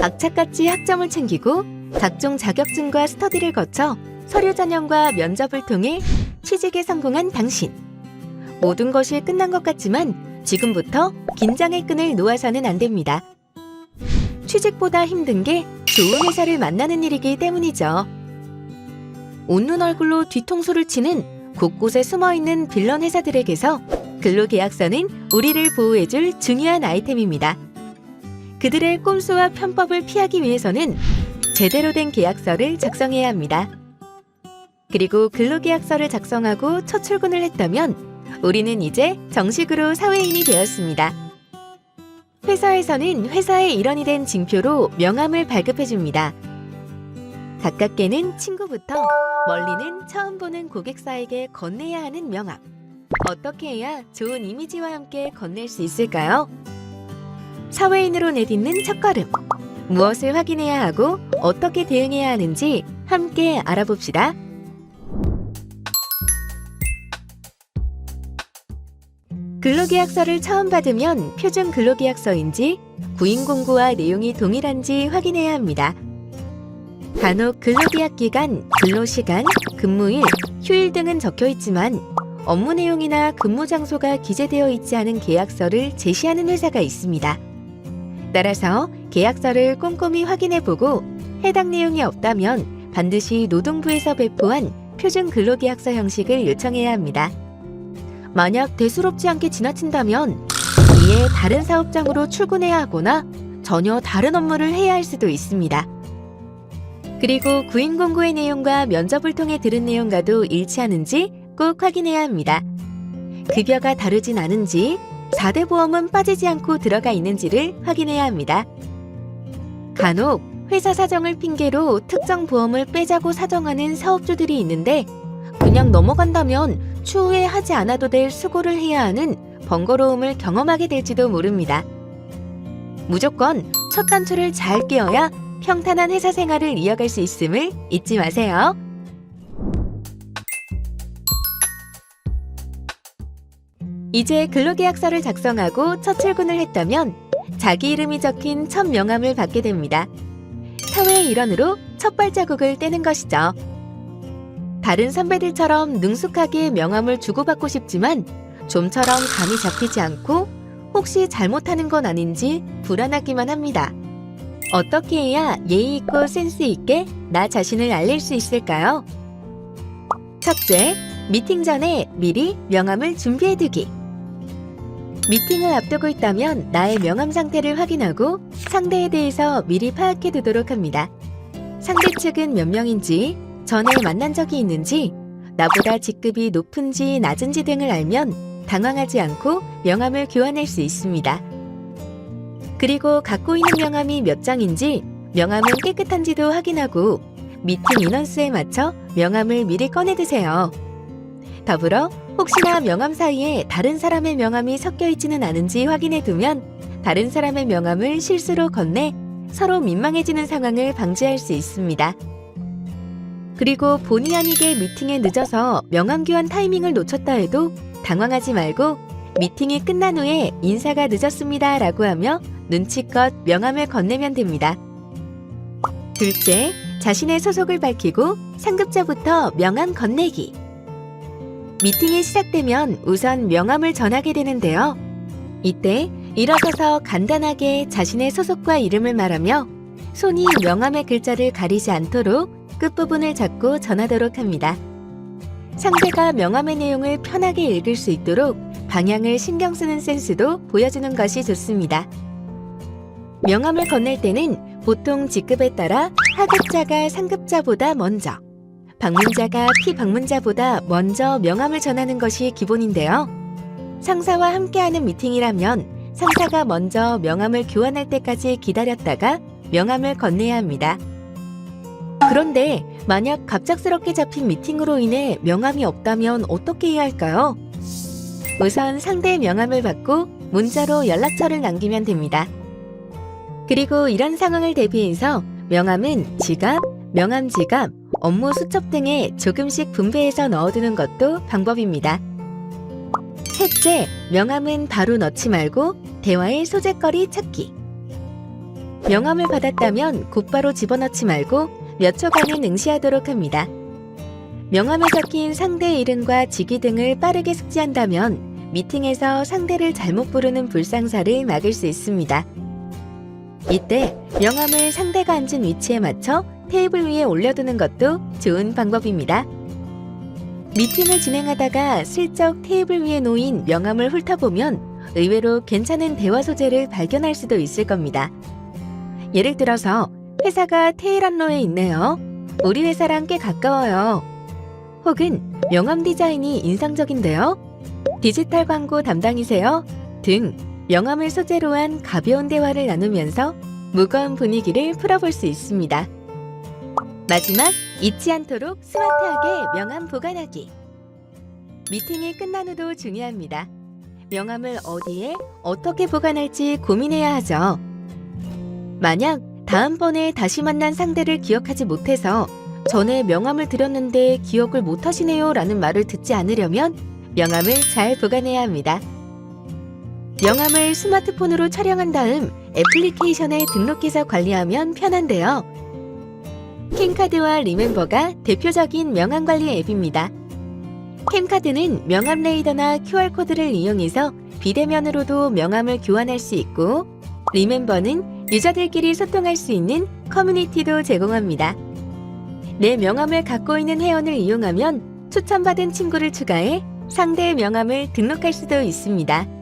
악착같이 학점을 챙기고 각종 자격증과 스터디를 거쳐 서류 전형과 면접을 통해 취직에 성공한 당신. 모든 것이 끝난 것 같지만 지금부터 긴장의 끈을 놓아서는 안 됩니다. 취직보다 힘든 게 좋은 회사를 만나는 일이기 때문이죠. 웃는 얼굴로 뒤통수를 치는 곳곳에 숨어있는 빌런 회사들에게서 근로계약서는 우리를 보호해줄 중요한 아이템입니다. 그들의 꼼수와 편법을 피하기 위해서는 제대로 된 계약서를 작성해야 합니다. 그리고 근로계약서를 작성하고 첫 출근을 했다면 우리는 이제 정식으로 사회인이 되었습니다. 회사에서는 회사의 일원이 된 징표로 명함을 발급해줍니다. 가깝게는 친구부터 멀리는 처음 보는 고객사에게 건네야 하는 명함. 어떻게 해야 좋은 이미지와 함께 건넬 수 있을까요? 사회인으로 내딛는 첫걸음. 무엇을 확인해야 하고 어떻게 대응해야 하는지 함께 알아봅시다. 근로계약서를 처음 받으면 표준 근로계약서인지 구인공고와 내용이 동일한지 확인해야 합니다. 간혹 근로계약 기간, 근로시간, 근무일, 휴일 등은 적혀 있지만 업무 내용이나 근무 장소가 기재되어 있지 않은 계약서를 제시하는 회사가 있습니다. 따라서 계약서를 꼼꼼히 확인해보고 해당 내용이 없다면 반드시 노동부에서 배포한 표준 근로계약서 형식을 요청해야 합니다. 만약 대수롭지 않게 지나친다면 이에 다른 사업장으로 출근해야 하거나 전혀 다른 업무를 해야 할 수도 있습니다. 그리고 구인공고의 내용과 면접을 통해 들은 내용과도 일치하는지 꼭 확인해야 합니다. 급여가 다르진 않은지, 4대 보험은 빠지지 않고 들어가 있는지를 확인해야 합니다. 간혹 회사 사정을 핑계로 특정 보험을 빼자고 사정하는 사업주들이 있는데 그냥 넘어간다면 추후에 하지 않아도 될 수고를 해야 하는 번거로움을 경험하게 될지도 모릅니다. 무조건 첫 단추를 잘 끼워야 평탄한 회사 생활을 이어갈 수 있음을 잊지 마세요. 이제 근로계약서를 작성하고 첫 출근을 했다면 자기 이름이 적힌 첫 명함을 받게 됩니다. 사회의 일원으로 첫 발자국을 떼는 것이죠. 다른 선배들처럼 능숙하게 명함을 주고받고 싶지만 좀처럼 감이 잡히지 않고 혹시 잘못하는 건 아닌지 불안하기만 합니다. 어떻게 해야 예의 있고 센스 있게 나 자신을 알릴 수 있을까요? 첫째, 미팅 전에 미리 명함을 준비해두기. 미팅을 앞두고 있다면 나의 명함 상태를 확인하고 상대에 대해서 미리 파악해두도록 합니다. 상대 측은 몇 명인지, 전에 만난 적이 있는지, 나보다 직급이 높은지 낮은지 등을 알면 당황하지 않고 명함을 교환할 수 있습니다. 그리고 갖고 있는 명함이 몇 장인지, 명함은 깨끗한지도 확인하고 미팅 인원수에 맞춰 명함을 미리 꺼내두세요. 더불어 혹시나 명함 사이에 다른 사람의 명함이 섞여 있지는 않은지 확인해두면 다른 사람의 명함을 실수로 건네 서로 민망해지는 상황을 방지할 수 있습니다. 그리고 본의 아니게 미팅에 늦어서 명함 교환 타이밍을 놓쳤다 해도 당황하지 말고 미팅이 끝난 후에 인사가 늦었습니다 라고 하며 눈치껏 명함을 건네면 됩니다. 둘째, 자신의 소속을 밝히고 상급자부터 명함 건네기. 미팅이 시작되면 우선 명함을 전하게 되는데요. 이때 일어서서 간단하게 자신의 소속과 이름을 말하며 손이 명함의 글자를 가리지 않도록 끝부분을 잡고 전하도록 합니다. 상대가 명함의 내용을 편하게 읽을 수 있도록 방향을 신경 쓰는 센스도 보여주는 것이 좋습니다. 명함을 건넬 때는 보통 직급에 따라 하급자가 상급자보다 먼저, 방문자가 피방문자보다 먼저 명함을 전하는 것이 기본인데요. 상사와 함께하는 미팅이라면 상사가 먼저 명함을 교환할 때까지 기다렸다가 명함을 건네야 합니다. 그런데 만약 갑작스럽게 잡힌 미팅으로 인해 명함이 없다면 어떻게 해야 할까요? 우선 상대의 명함을 받고 문자로 연락처를 남기면 됩니다. 그리고 이런 상황을 대비해서 명함은 지갑, 명함 지갑, 업무 수첩 등에 조금씩 분배해서 넣어두는 것도 방법입니다. 셋째, 명함은 바로 넣지 말고 대화의 소재거리 찾기. 명함을 받았다면 곧바로 집어넣지 말고 몇 초간은 응시하도록 합니다. 명함에 적힌 상대의 이름과 직위 등을 빠르게 숙지한다면 미팅에서 상대를 잘못 부르는 불상사를 막을 수 있습니다. 이때 명함을 상대가 앉은 위치에 맞춰 테이블 위에 올려두는 것도 좋은 방법입니다. 미팅을 진행하다가 슬쩍 테이블 위에 놓인 명함을 훑어보면 의외로 괜찮은 대화 소재를 발견할 수도 있을 겁니다. 예를 들어서 회사가 테헤란로에 있네요. 우리 회사랑 꽤 가까워요. 혹은 명함 디자인이 인상적인데요. 디지털 광고 담당이세요? 등 명함을 소재로 한 가벼운 대화를 나누면서 무거운 분위기를 풀어볼 수 있습니다. 마지막, 잊지 않도록 스마트하게 명함 보관하기. 미팅이 끝난 후도 중요합니다. 명함을 어디에 어떻게 보관할지 고민해야 하죠. 만약 다음번에 다시 만난 상대를 기억하지 못해서 전에 명함을 드렸는데 기억을 못하시네요 라는 말을 듣지 않으려면 명함을 잘 보관해야 합니다. 명함을 스마트폰으로 촬영한 다음 애플리케이션에 등록해서 관리하면 편한데요. 캠카드와 리멤버가 대표적인 명함 관리 앱입니다. 캠카드는 명함 레이더나 QR코드를 이용해서 비대면으로도 명함을 교환할 수 있고, 리멤버는 유저들끼리 소통할 수 있는 커뮤니티도 제공합니다. 내 명함을 갖고 있는 회원을 이용하면 추천받은 친구를 추가해 상대의 명함을 등록할 수도 있습니다.